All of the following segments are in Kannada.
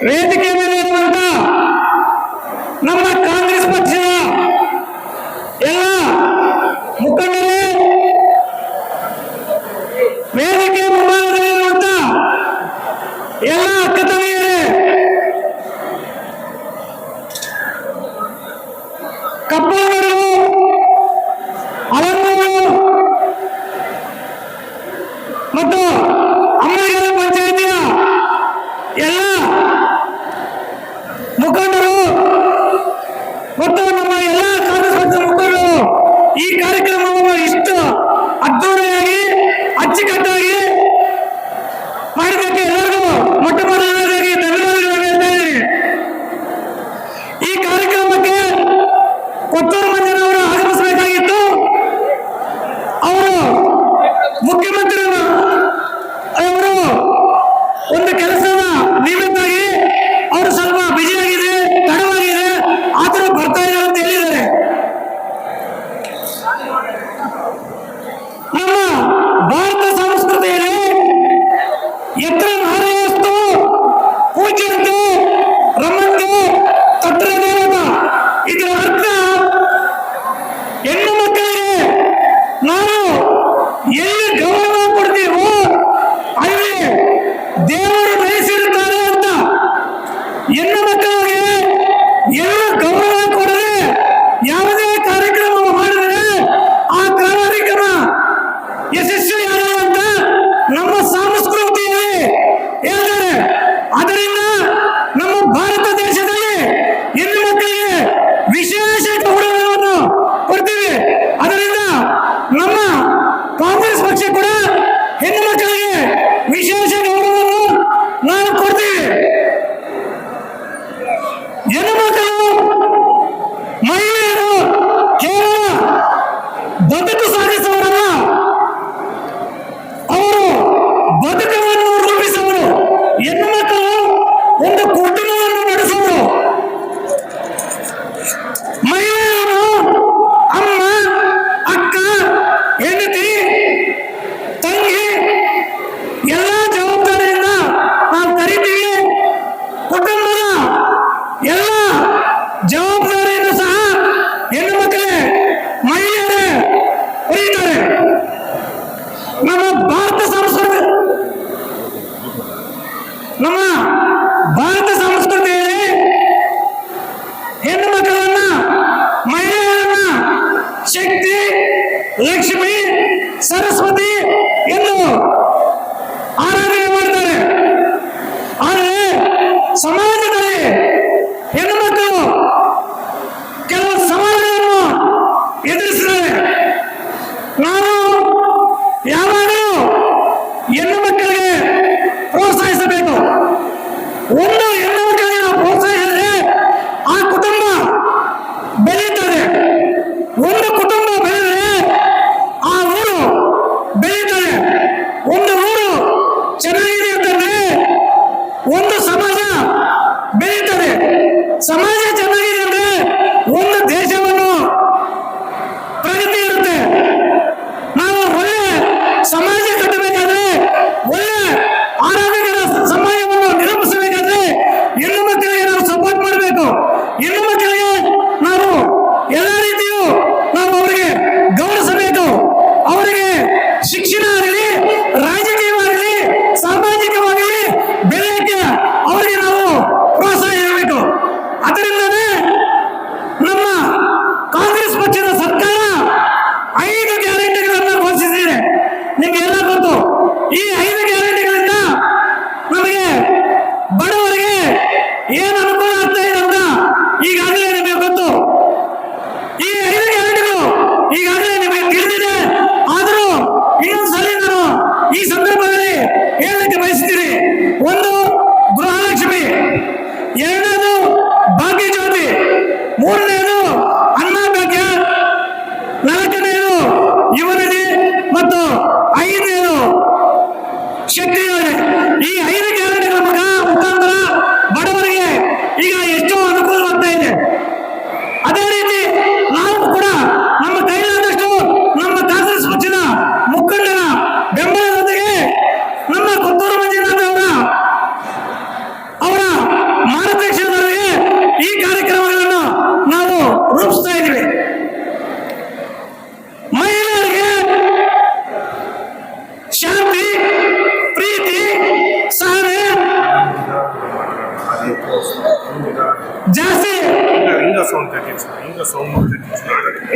ವೇದಿಕೆ ಮೇಲೆ ಇರುವಂತ ನಮ್ಮ ಕಾಂಗ್ರೆಸ್ ಪಕ್ಷದ ಎಲ್ಲ ಮುಖಂಡರೇ, ವೇದಿಕೆ ಮುಂಭಾಗದಲ್ಲಿರುವಂತ ಎಲ್ಲ ಅಕ್ಕ ತಂಗಿಯರೇ, ಕಪ್ಪಳಗಳು, ಅಲಂಗಳು ಮತ್ತು ಅಮ್ಮಗರ ಪಂಚಾಯಿತಿಯ ಎಲ್ಲ ಮುಖಂಡರು ಮತ್ತು ನಮ್ಮ ಎಲ್ಲ ಕಾಂಗ್ರೆಸ್ ಪಕ್ಷದ ಮುಖಂಡರು ಈ ಕಾರ್ಯಕ್ರಮವನ್ನು ಇಷ್ಟು ಅದ್ದೂರಿಯಾಗಿ ಅಚ್ಚುಕಟ್ಟಾಗಿ ಮಾಡಿದ್ದಕ್ಕೆ ಎಲ್ಲರಿಗೂ ಮೊಟ್ಟ ಮೊದಲನೇದಾಗಿ ಧನ್ಯವಾದಗಳನ್ನು ಹೇಳ್ತಾ ಇದ್ದೀನಿ. ಈ ಕಾರ್ಯಕ್ರಮಕ್ಕೆ ಕೊತ್ತೂರು ಮಂಜನವರು ಆಗಮಿಸಬೇಕಾಗಿತ್ತು. ಅವರು ಮುಖ್ಯಮಂತ್ರಿ ಅವರು ಒಂದು ಕೆಲಸದ ನಿಮಿತ್ತಾಗಿ ಅವರು ಸ್ವಲ್ಪ ಬಿಜಿ ಆಗಿದೆ, ತಡವಾಗಿದೆ, ಆತರ ಬರ್ತಾ ಇದ್ದಾರೆ ಅಂತ ಹೇಳಿದ್ದಾರೆ. ನಮ್ಮ ಭಾರತ ಸಂಸ್ಕೃತಿಯಲ್ಲಿ ಎತ್ತರ ನಾರಾಯಸ್ತು ಪೂಜ್ಯಂತು ರಮಂತು ತತ್ರ ದೇವತ, ಇದರ ಅರ್ಥ ಹೆಣ್ಣು ಮಕ್ಕಳಿಗೆ ನಾವು ಎಲ್ಲಿ ಗೌರವ ಕೊಡ್ತೀವೋ ಅಲ್ಲಿ ದೇವರು ಬಯಸಿರುತ್ತಾರೆ ಅಂತ. ಹೆಣ್ಣು ಮಕ್ಕಳಿಗೆ ಎಲ್ಲ ಗೌರವ ಕೊಡದೆ ಯಾವುದೇ ಕಾರ್ಯಕ್ರಮ ಮಾಡಿದರೆ ಆ ಕಾರ್ಯಕ್ರಮ ಯಶಸ್ವಿಯಾಗಲ್ಲ ಅಂತ ನಮ್ಮ ಸಂಸ್ಕೃತಿಯಲ್ಲಿ ಹೇಳ್ತಾರೆ. ಅದರಿಂದ ನಮ್ಮ ಭಾರತ ದೇಶದಲ್ಲಿ ಹೆಣ್ಣು ಮಕ್ಕಳಿಗೆ ವಿಶೇಷ ಗೌರವವನ್ನು ಕೊಡ್ತೀವಿ. ಅದರಿಂದ ನಮ್ಮ ಕಾಂಗ್ರೆಸ್ ಪಕ್ಷ ಕೂಡ ಹೆಣ್ಣು ಮಕ್ಕಳಿಗೆ ವಿಶೇಷ ಗೌರವವನ್ನು ನಾವು ಕೊಡ್ತೀವಿ. ಹೆಣ್ಣು ಮಕ್ಕಳು, ಮಹಿಳೆಯರು ಕೇವಲ ಬದುಕು ಸಾಗಿಸುವವರಲ್ಲ, ಅವರು ಬದುಕವನ್ನು ರೂಪಿಸುವರು. ಹೆಣ್ಣು ಮಕ್ಕಳು ಒಂದು ಕುಟುಂಬವನ್ನು ನಡೆಸುವರು. ಮಹಿಳೆಯರು ಅಮ್ಮ, ಅಕ್ಕ, ಹೆಂಡತಿ, ತಂಗಿ ಎಲ್ಲ ಜವಾಬ್ದಾರಿಯಿಂದ ನಾವು ಕರಿತೀವಿ. ಕುಟುಂಬದ ಎಲ್ಲ ಜವಾಬ್ದಾರಿಯನ್ನು ಸಹ ಹೆಣ್ಣು ಮಕ್ಕಳೇ, ಮಹಿಳೆಯರೇ ಹೊರೀತಾರೆ. ನಮ್ಮ ಭಾರತ ಸಂಸ್ಕೃತಿಯಲ್ಲಿ ಹೆಣ್ಣು ಮಕ್ಕಳನ್ನ, ಮಹಿಳೆಯರನ್ನ ಶಕ್ತಿ, ಲಕ್ಷ್ಮಿ, ಸರಸ್ವತಿ ಎಂದು ಆರಾಧನೆ ಮಾಡ್ತಾರೆ. ಆದರೆ ಸಮಾಜದಲ್ಲಿ ಹೆಣ್ಣು ಮಕ್ಕಳು ಕೆಲವು ಸವಾಲುಗಳನ್ನು ಎದುರಿಸಿದ್ದಾರೆ. ನಾವು ಯಾವಾಗಲೂ ಹೆಣ್ಣು ಮಕ್ಕಳಿಗೆ ಪ್ರೋತ್ಸಾಹಿಸಬೇಕು. ಒಂದು ಹೆಣ್ಣು ಮಕ್ಕಳಿಗೆ ನಾವು ಪ್ರೋತ್ಸಾಹಿಸಿದ್ರೆ ಆ ಕುಟುಂಬ ಬೆಳೀತದೆ. ಒಂದು ಕುಟುಂಬ ಬೆಳೆದರೆ ಆ ಊರು ಬೆಳೀತದೆ. ಒಂದು ಊರು ಚೆನ್ನಾಗಿದೆ ಅಂತಂದ್ರೆ ಒಂದು ಸಮಾಜ ಬೆಳೀತದೆ. ಸಮಾಜ ಚೆನ್ನಾಗಿದೆ ಅಂದ್ರೆ ಒಂದು ದೇಶವನ್ನು ಪ್ರಗತಿ ಇರುತ್ತೆ. ನಾವು ಒಳ್ಳೆ ಸಮಾಜ ಕಟ್ಟಬೇಕಾದ್ರೆ, ಒಳ್ಳೆ ಆರೋಗ್ಯಕರ ಸಮಾಜವನ್ನು ನಿರ್ಮಿಸಬೇಕಾದ್ರೆ ಹೆಣ್ಣು ಮಕ್ಕಳಿಗೆ ನಾವು ಸಪೋರ್ಟ್ ಮಾಡಬೇಕು. ಹೆಣ್ಣು ಮಕ್ಕಳಿಗೆ ನಾವು ಎಲ್ಲ ರೀತಿಯೂ ನಾವು ಅವರಿಗೆ ಗೌರವಿಸಬೇಕು. ಅವರಿಗೆ ಶಿಕ್ಷಣ ಆಗಲಿ, ರಾಜಕೀಯ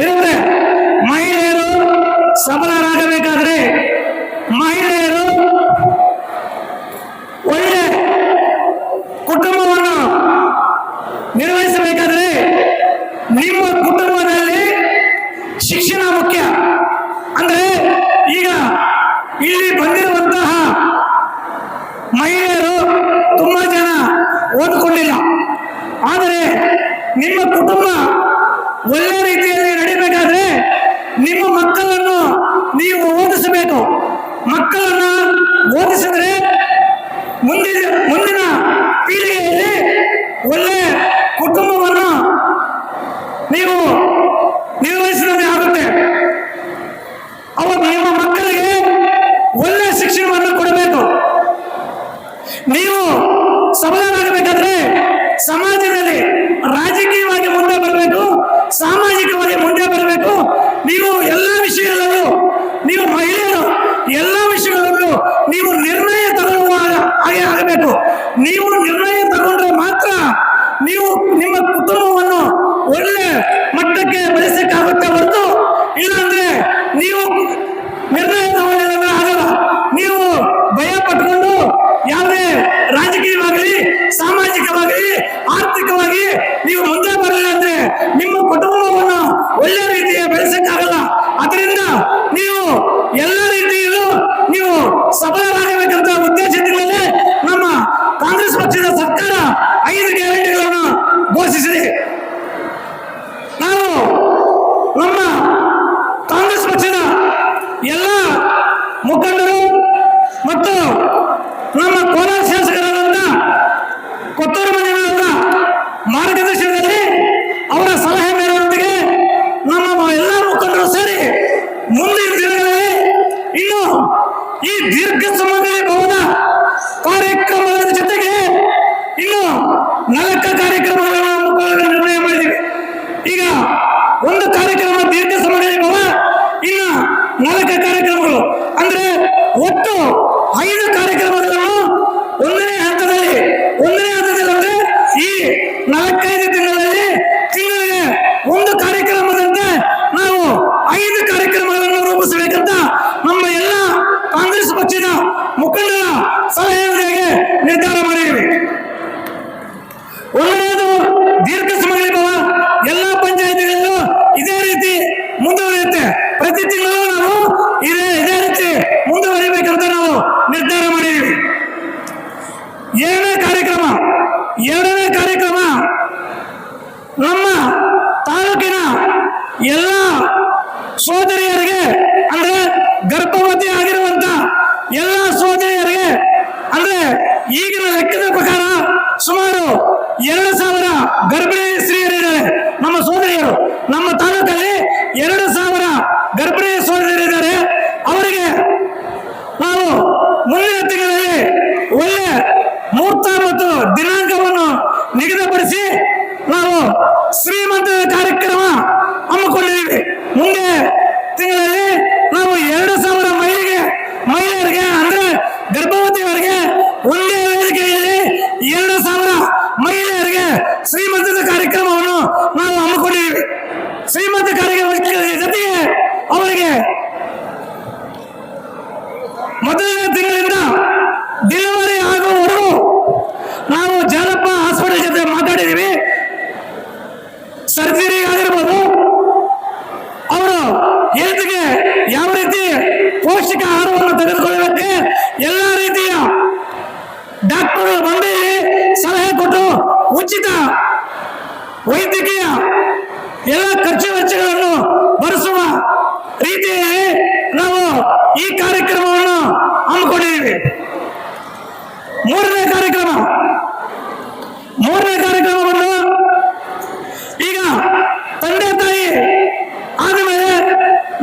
ಇರುತ್ತೆ. ಮಹಿಳೆಯರು ಸಬಲರಾಗಬೇಕಾದ್ರೆ, ಮಹಿಳೆಯರು ಒಳ್ಳೆ ಕುಟುಂಬವನ್ನು ನಿರ್ವಹಿಸಬೇಕಾದ್ರೆ ನಿಮ್ಮ ಕುಟುಂಬದಲ್ಲಿ ಶಿಕ್ಷಣ ಮುಖ್ಯ. ಅಂದ್ರೆ ಈಗ ಇಲ್ಲಿ ಬಂದಿರುವಂತಹ ಮಹಿಳೆಯರು ತುಂಬಾ ಜನ ಓದಿಕೊಂಡಿಲ್ಲ. ಆದರೆ ನಿಮ್ಮ ಕುಟುಂಬ ಒಳ್ಳೆ ರೀತಿಯಲ್ಲಿ ನಡಿಬೇಕಾದ್ರೆ ನಿಮ್ಮ ಮಕ್ಕಳನ್ನು ನೀವು ಓದಿಸಬೇಕು. ಮಕ್ಕಳನ್ನ ಓದಿಸಿದ್ರೆ ಮುಂದಿನ ಪೀಳಿಗೆಯಲ್ಲಿ ಒಳ್ಳೆ ಕುಟುಂಬವನ್ನು ನೀವು ನಿರ್ವಹಿಸಿದಂತೆ ಆಗುತ್ತೆ. ನಿಮ್ಮ ಮಕ್ಕಳಿಗೆ ಒಳ್ಳೆ ಶಿಕ್ಷಣವನ್ನು ಕೊಡಬೇಕು. ನೀವು ಸಬಲರಾಗಬೇಕಾದ್ರೆ ಸಮಾಜದಲ್ಲಿ ರಾಜಕೀಯವಾಗಿ ಮುಂದೆ ಬರಬೇಕು, ಸಾಮಾಜಿಕವಾಗಿ ಮುಂದೆ ಬರಬೇಕು. ನೀವು ಎಲ್ಲ ವಿಷಯಗಳಲ್ಲೂ, ನೀವು ಮಹಿಳೆಯರು ಎಲ್ಲ ವಿಷಯಗಳಲ್ಲೂ ನೀವು ನಿರ್ಣಯ ತಗೊಳ್ಳುವ ಹಾಗೆ ಆಗಬೇಕು. ನೀವು ನಿರ್ಣಯ ತಗೊಂಡ್ರೆ ಮಾತ್ರ ನೀವು ನಿಮ್ಮ ಕುಟುಂಬವನ್ನು ಒಳ್ಳೆ ಮಟ್ಟಕ್ಕೆ ಬೆಳೆಸಕ್ಕಾಗುತ್ತೆ ಹೊರತು ಇಲ್ಲಾಂದ್ರೆ ನೀವು ನಿರ್ಣಯ ತಗೊಳ್ಳಿದ್ರೆ ಆಗಲ್ಲ. ನೀವು ಭಯ ಪಟ್ಕೊಂಡು ಯಾವುದೇ ರಾಜಕೀಯವಾಗಲಿ, ಸಾಮಾಜಿಕವಾಗಲಿ, ಆರ್ಥಿಕವಾಗಿ ನೀವು ಮುಂದೆ ಬರಲಿಲ್ಲ ಅಂದ್ರೆ ನಿಮ್ಮ ಕುಟುಂಬವನ್ನು ಒಳ್ಳೆ ರೀತಿಯ ಬೆಳೆಸಕ್ಕಾಗಲ್ಲ. ಅದರಿಂದ ನೀವು ಎಲ್ಲ ರೀತಿಯಲ್ಲೂ ನೀವು ಸಬಲರಾಗಬೇಕಂತ ಉದ್ದೇಶದಿಂದಲೇ ನಮ್ಮ ಕಾಂಗ್ರೆಸ್ ಪಕ್ಷದ ಸರ್ಕಾರ 5 ಗ್ಯಾರಂಟಿಗಳನ್ನು ಘೋಷಿಸಿದೆ. ನಾವು ನಮ್ಮ ಕಾಂಗ್ರೆಸ್ ಪಕ್ಷದ ಎಲ್ಲ ಮುಖಂಡರು ಮತ್ತು ನಮ್ಮ ಕೋಲಾರ ಶಾಸಕರಾದಂತ ಕೊತ್ತೂರು ಮಂಜುನಾಥ್ ಮಾರ್ಗದರ್ಶನದಲ್ಲಿ ಅವರ ಸಲಹೆ ಮೇರೆಯೊಂದಿಗೆ ನಮ್ಮ ಎಲ್ಲ ಮುಖಂಡರು ಸೇರಿ ಮುಂದಿನ ದಿನಗಳಲ್ಲಿ ಇನ್ನು ಈ ದೀರ್ಘ ಸುಮಂಗಲಿ ಭವನ ಕಾರ್ಯಕ್ರಮದ ಜೊತೆಗೆ ಇನ್ನು 4 ಕಾರ್ಯಕ್ರಮಗಳನ್ನು ನಿರ್ಣಯ ಮಾಡಿದ್ದೀವಿ. ಈಗ ಒಂದು ಕಾರ್ಯಕ್ರಮ ದೀರ್ಘ ಸುಮಂಗಲಿ ಭವನ, ಇನ್ನು 4 ಕಾರ್ಯಕ್ರಮಗಳು ಅಂದ್ರೆ ಒಟ್ಟು 5 ಕಾರ್ಯಕ್ರಮಗಳನ್ನು ಒಂದನೇ ಹಂತದಲ್ಲಿ ಅಂದ್ರೆ ಈ 4-5 ತಿಂಗಳಿಗೆ ಒಂದು ಕಾರ್ಯಕ್ರಮದಂತೆ ನಾವು 5 ಕಾರ್ಯಕ್ರಮಗಳನ್ನು ರೂಪಿಸಬೇಕಂತ ನಮ್ಮ ಎಲ್ಲ ಕಾಂಗ್ರೆಸ್ ಪಕ್ಷದ ಮುಖಂಡರ ಸಲಹೆಯೊಂದಿಗೆ ನಿರ್ಧಾರ ಮಾಡಿದ್ದೀವಿ. ಒಳ್ಳೆಯದು, ದೀರ್ಘ ಸುಮಂಗಲಿ ಭವ ಎಲ್ಲ ಪಂಚಾಯತಿಗಳಲ್ಲೂ ಇದೇ ರೀತಿ ಮುಂದುವರಿಯುತ್ತೆ. ಪ್ರತಿ ತಿಂಗಳು ನಾವು ಇದೇ ರೀತಿ ಮುಂದುವರಿಬೇಕಂತ ನಾವು ನಿರ್ಧಾರ ಮಾಡಿದ್ದೀವಿ. 2ನೇ ಕಾರ್ಯಕ್ರಮ ನಮ್ಮ ತಾಲೂಕಿನ ಎಲ್ಲ ಸೋದರಿಯರಿಗೆ ಅಂದ್ರೆ ಗರ್ಭವತಿ ಆಗಿರುವಂತ ಎಲ್ಲ ಸೋದರಿಯರಿಗೆ ಅಂದ್ರೆ ಈಗಿನ ಲೆಕ್ಕದ ಪ್ರಕಾರ ಸುಮಾರು 2,000 ಗರ್ಭಿಣಿ ಸ್ತ್ರೀಯರಿದ್ದಾರೆ. ನಮ್ಮ ಸೋದರಿಯರು ನಮ್ಮ ತಾಲೂಕಲ್ಲಿ 2,000 ಗರ್ಭಿಣಿ ಸೋದರಿಯರಿದ್ದಾರೆ. ಅವರಿಗೆ ನಾವು ಮುಂದಿನ ತಿಂಗಳಲ್ಲಿ ಒಳ್ಳೆ ಮುಹೂರ್ತ ಮತ್ತು ದಿನಾಂಕವನ್ನು ನಿಗದಿಪಡಿಸಿ ನಾವು ಶ್ರೀಮಂತ ಕಾರ್ಯಕ್ರಮ ಹಮ್ಮಿಕೊಂಡಿದ್ದೀವಿ. ಮುಂದೆ ತಿಂಗಳಲ್ಲಿ ನಾವು 2,000 ಮಹಿಳೆಯರಿಗೆ ಅಂದ್ರೆ ಗರ್ಭವತಿಯವರಿಗೆ ಒಂದೇ ವೇದಿಕೆಯಲ್ಲಿ 2,000 ಮಹಿಳೆಯರಿಗೆ ಶ್ರೀಮಂತದ ಕಾರ್ಯಕ್ರಮವನ್ನು ನಾವು ಹಮ್ಮಿಕೊಂಡಿದ್ದೀವಿ. ಶ್ರೀಮಂತ ಕಾರ್ಯಕ್ರಮದ ಜೊತೆಗೆ ಅವರಿಗೆ ಮೊದಲನೇ ತಿಂಗಳಿಂದ ಡೆಲಿವರಿ ಆಗುವವರೆಗೂ ನಾವು ಜಾಲಪ್ಪ ಹಾಸ್ಪಿಟಲ್ ಜೊತೆ ಮಾತಾಡಿದ್ದೀವಿ. ಸರ್ಜರಿ ಆಗಿರ್ಬೋದು, ಅವರು ಹೆಲ್ತ್ಗೆ ಯಾವ ರೀತಿ ಪೌಷ್ಟಿಕ ಆಹಾರವನ್ನು ತೆಗೆದುಕೊಳ್ಳಬೇಕು, ಎಲ್ಲ ರೀತಿಯ ಡಾಕ್ಟರ್ ಬಂದು ಸಲಹೆ ಕೊಟ್ಟು ಉಚಿತ ವೈದ್ಯಕೀಯ ಎಲ್ಲ ಖರ್ಚು ವೆಚ್ಚಗಳನ್ನು ಭರಿಸುವ ರೀತಿಯಲ್ಲಿ ನಾವು ಈ ಕಾರ್ಯಕ್ರಮವನ್ನು ಹಮ್ಮಿಕೊಂಡಿದ್ದೀವಿ. 3ನೇ ಕಾರ್ಯಕ್ರಮವನ್ನು ಈಗ ತಂದೆ ತಾಯಿ ಆದಮೇಲೆ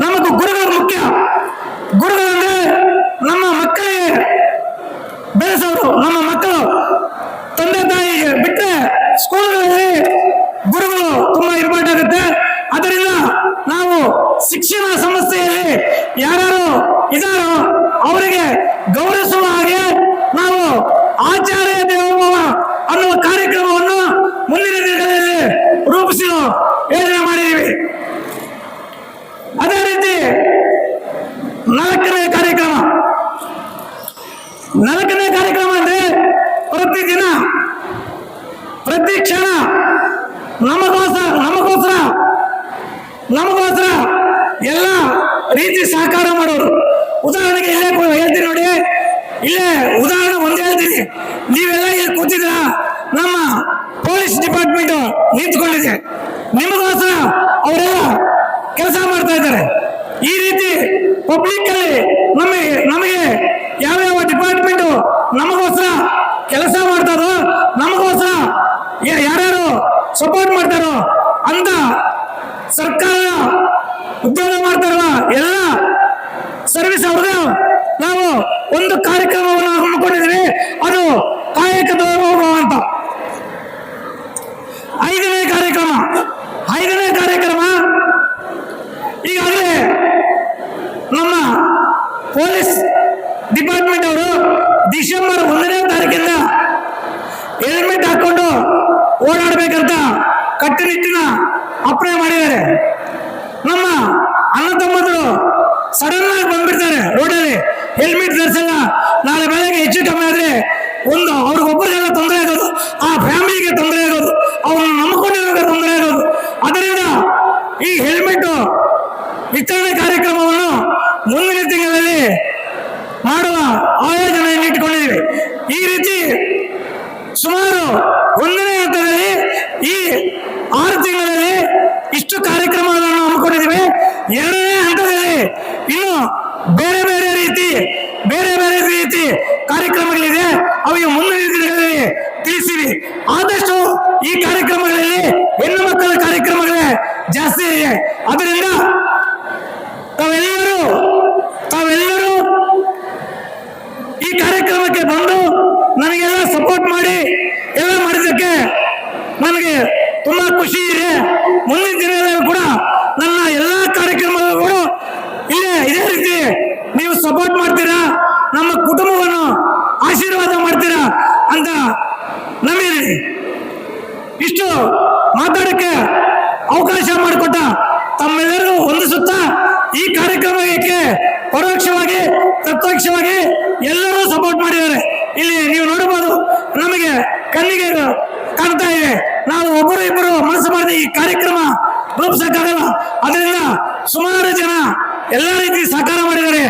ನಮಗೆ ಗುರುಗಳು ಮುಖ್ಯ. ಗುರುಗಳಂದ್ರೆ ನಮ್ಮ ಮಕ್ಕಳಿಗೆ ಬೆಳೆಸೋರು. ನಮ್ಮ ಮಕ್ಕಳು ತಂದೆ ತಾಯಿಗೆ ಬಿಟ್ಟರೆ ಸ್ಕೂಲ್ಗಳಲ್ಲಿ ಗುರುಗಳು ತುಂಬಾ ಇಂಪಾರ್ಟೆಂಟ್ ಆಗುತ್ತೆ. ಅದರಿಂದ ನಾವು ಶಿಕ್ಷಣ ಸಂಸ್ಥೆಯಲ್ಲಿ ಯಾರು ಇದಾರೋ ಅವರಿಗೆ ಗೌರವಿಸುವ ಹಾಗೆ ನಾವು ಆಚಾರ್ಯ ದೇವೋಭವ ಅನ್ನುವ ಕಾರ್ಯಕ್ರಮವನ್ನು ಮುಂದಿನ ದಿನಗಳಲ್ಲಿ ರೂಪಿಸಲು ಹೇಳ್ತೀನಿ ನೋಡಿ. ಇಲ್ಲೇ ಉದಾಹರಣೆ ಒಂದೇ ಹೇಳ್ತೀನಿ. ನೀವೆಲ್ಲ ಇಲ್ಲಿ ಕೂತಿದ್ರ, ನಮ್ಮ ಪೊಲೀಸ್ ಡಿಪಾರ್ಟ್ಮೆಂಟ್ ನಿಂತ್ಕೊಂಡಿದೆ, ನಿಮಗೋಸ್ಕರ ಅವರೆಲ್ಲ ಕೆಲಸ ಮಾಡ್ತಾ ಇದ್ದಾರೆ. ಈ ರೀತಿ ಪಬ್ಲಿಕ್ ಅಲ್ಲಿ ನಮಗೆ ಯಾವ್ಯಾವ ಡಿಪಾರ್ಟ್ಮೆಂಟ್ ನಮಗೋಸ್ಕರ ಕೆಲಸ ಮಾಡ್ತಾರೋ, ನಮಗೋಸ್ಕರ ಯಾರ್ಯಾರು ಸಪೋರ್ಟ್ ಮಾಡ್ತಾರೋ ಅಂತ ಸರ್ಕಾರ ಉದ್ಯೋಗ ಮಾಡ್ತಾರಲ್ಲ ಎಲ್ಲ ಸರ್ವಿಸ್ ಅವ್ರಿಗೆ ನಾವು ಒಂದು ಕಾರ್ಯಕ್ರಮವನ್ನು ಹಮ್ಮಿಕೊಂಡಿದ್ದೀವಿ. ಅದು ಕಾಯಕ ದೇವೋಭವ ಅಂತ. ಐದನೇ ಕಾರ್ಯಕ್ರಮ ಈಗಾಗಲೇ ನಮ್ಮ ಪೊಲೀಸ್ ಡಿಪಾರ್ಟ್ಮೆಂಟ್ ಅವರು ಡಿಸೆಂಬರ್ 1ನೇ ತಾರೀಕಿಂದ ಹೆಲ್ಮೆಟ್ ಹಾಕೊಂಡು ಓಡಾಡಬೇಕಂತ ಕಟ್ಟುನಿಟ್ಟಿನ ಅಪ್ಪಣೆ ಮಾಡಿದ್ದಾರೆ. ನಮ್ಮ ಅಣ್ಣ ತಮ್ಮಂದರು ಸಡನ್ ಆಗಿ ಬಂದ್ಬಿಡ್ತಾರೆ ರೋಡಲ್ಲಿ, ಹೆಲ್ಮೆಟ್ ಧರಿಸಲ್ಲ. ನಾಳೆ ಬೆಳಗ್ಗೆ ಹೆಚ್ಚು ಕಮ್ಮಿ ಆದ್ರೆ ಅವ್ರಿಗೊಬ್ಬರಿಗೆಲ್ಲ ತೊಂದರೆ ಆಗೋದು, ಆ ಫ್ಯಾಮಿಲಿಗೆ ತೊಂದರೆ ಆಗೋದು, ಅವ್ರನ್ನ ನಂಬಿಕೊಂಡಿರೋರಿಗೆ ತೊಂದರೆ ಆಗೋದು. ಅದರಿಂದ ಈ ಹೆಲ್ಮೆಟ್ ವಿತರಣೆ ಕಾರ್ಯಕ್ರಮವನ್ನು ಮುಂದಿನ ತಿಂಗಳಲ್ಲಿ ಮಾಡುವ ಆಯೋಜನೆಯನ್ನು ಇಟ್ಟುಕೊಂಡಿದ್ದೀವಿ. ಈ ರೀತಿ ಸುಮಾರು 1ನೇ ಹಂತದಲ್ಲಿ ಈ 6 ತಿಂಗಳಲ್ಲಿ ಇಷ್ಟು ಕಾರ್ಯಕ್ರಮಗಳನ್ನು ಹಮ್ಮಿಕೊಂಡಿದ್ದೀವಿ. 2ನೇ ಹಂತದಲ್ಲಿ ಇನ್ನು ಬೇರೆ ರೀತಿ ಕಾರ್ಯಕ್ರಮಗಳಿದೆ. ಅವಿಗೆ ಮುಂದಿನ ದಿನಗಳಲ್ಲಿ ತಿಳಿಸಿವಿ. ಆದಷ್ಟು ಈ ಕಾರ್ಯಕ್ರಮಗಳಲ್ಲಿ ಹೆಣ್ಣು ಮಕ್ಕಳ ಕಾರ್ಯಕ್ರಮಗಳೇ ಜಾಸ್ತಿ ಇದೆ. ಅದರಿಂದ ತಾವೆಲ್ಲರೂ ಈ ಕಾರ್ಯಕ್ರಮಕ್ಕೆ ಬಂದು ನನಗೆಲ್ಲ ಸಪೋರ್ಟ್ ಮಾಡಿ ಎಲ್ಲ ಮಾಡಿದ್ದಕ್ಕೆ ನನಗೆ ತುಂಬಾ ಖುಷಿ ಇದೆ. ಮುಂದಿನ ದಿನಗಳಲ್ಲಿ ಕೂಡ ನನ್ನ ಎಲ್ಲ ಕಾರ್ಯಕ್ರಮಗಳು ಇದೇ ರೀತಿ ನೀವು ಸಪೋರ್ಟ್ ಮಾಡ್ತೀರಾ, ನಮ್ಮ ಕುಟುಂಬವನ್ನು ಆಶೀರ್ವಾದ ಮಾಡ್ತೀರಾ ಅಂತ ನಂಬಿದ್ದೀನಿ. ಇಷ್ಟು ಮಾತಾಡಕ್ಕೆ ಅವಕಾಶ ಮಾಡಿಕೊಟ್ಟ ತಮ್ಮೆಲ್ಲರಿಗೂ ಹೊಂದಿಸುತ್ತಾ ಈ ಕಾರ್ಯಕ್ರಮಕ್ಕೆ ಪರೋಕ್ಷವಾಗಿ ಪ್ರತ್ಯಕ್ಷವಾಗಿ ಎಲ್ಲರೂ ಸಪೋರ್ಟ್ ಮಾಡಿದ್ದಾರೆ. ಇಲ್ಲಿ ನೀವು ನೋಡಬಹುದು, ನಮಗೆ ಕಣ್ಣಿಗೆ ಕಾಣ್ತಾ ಇದೆ. ನಾವು ಒಬ್ಬರು ಇಬ್ಬರು ಮನಸ್ಸು ಮಾಡಿದ ಈ ಕಾರ್ಯಕ್ರಮ ರೂಪಿಸಕ್ಕಾಗಲ್ಲ. ಅದರಿಂದ ಸುಮಾರು ಜನ ಎಲ್ಲ ರೀತಿ ಸಹಕಾರ ಮಾಡಿದ್ದಾರೆ.